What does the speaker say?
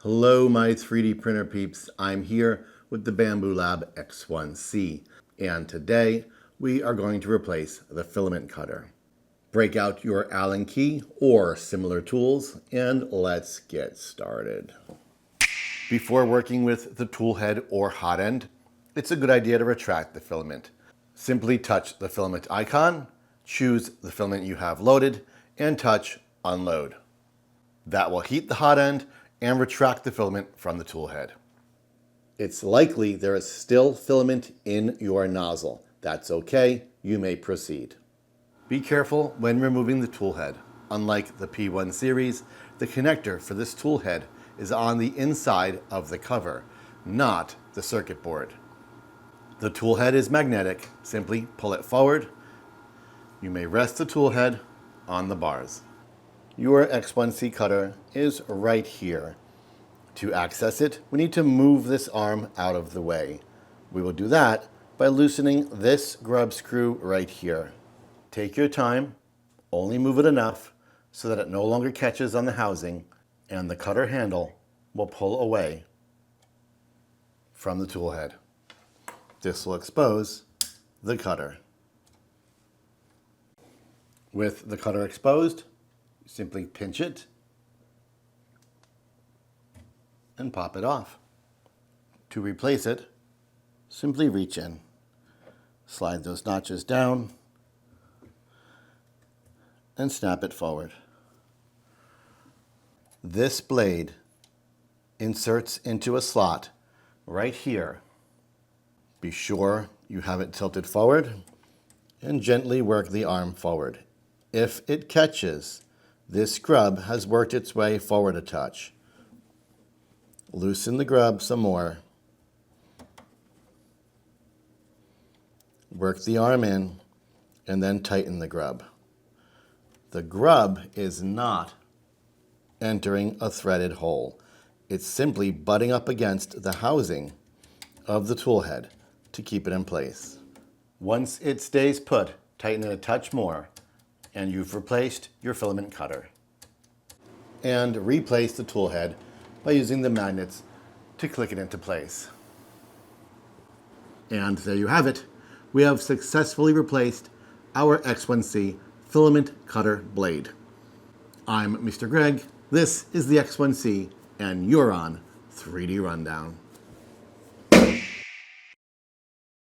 Hello my 3D printer peeps, I'm here with the Bambulab X1C, and today we are going to replace the filament cutter. Break out your Allen key or similar tools and let's get started. Before working with the tool head or hot end, it's a good idea to retract the filament. Simply touch the filament icon, choose the filament you have loaded, and touch Unload. That will heat the hot end and retract the filament from the tool head. It's likely there is still filament in your nozzle. That's okay, you may proceed. Be careful when removing the tool head. Unlike the P1 series, the connector for this tool head is on the inside of the cover, not the circuit board. The tool head is magnetic. Simply pull it forward. You may rest the tool head on the bars. Your X1C cutter is right here. To access it, we need to move this arm out of the way. We will do that by loosening this grub screw right here. Take your time, only move it enough so that it no longer catches on the housing, and the cutter handle will pull away from the tool head. This will expose the cutter. With the cutter exposed, simply pinch it and pop it off. To replace it, simply reach in, slide those notches down, and snap it forward. This blade inserts into a slot right here. Be sure you have it tilted forward and gently work the arm forward. If it catches, this grub has worked its way forward a touch. Loosen the grub some more. Work the arm in and then tighten the grub. The grub is not entering a threaded hole. It's simply butting up against the housing of the tool head to keep it in place. Once it stays put, tighten it a touch more, and you've replaced your filament cutter. And replace the tool head by using the magnets to click it into place. And there you have it. We have successfully replaced our X1C filament cutter blade. I'm Mr. Greg, this is the X1C, and you're on 3D Rundown.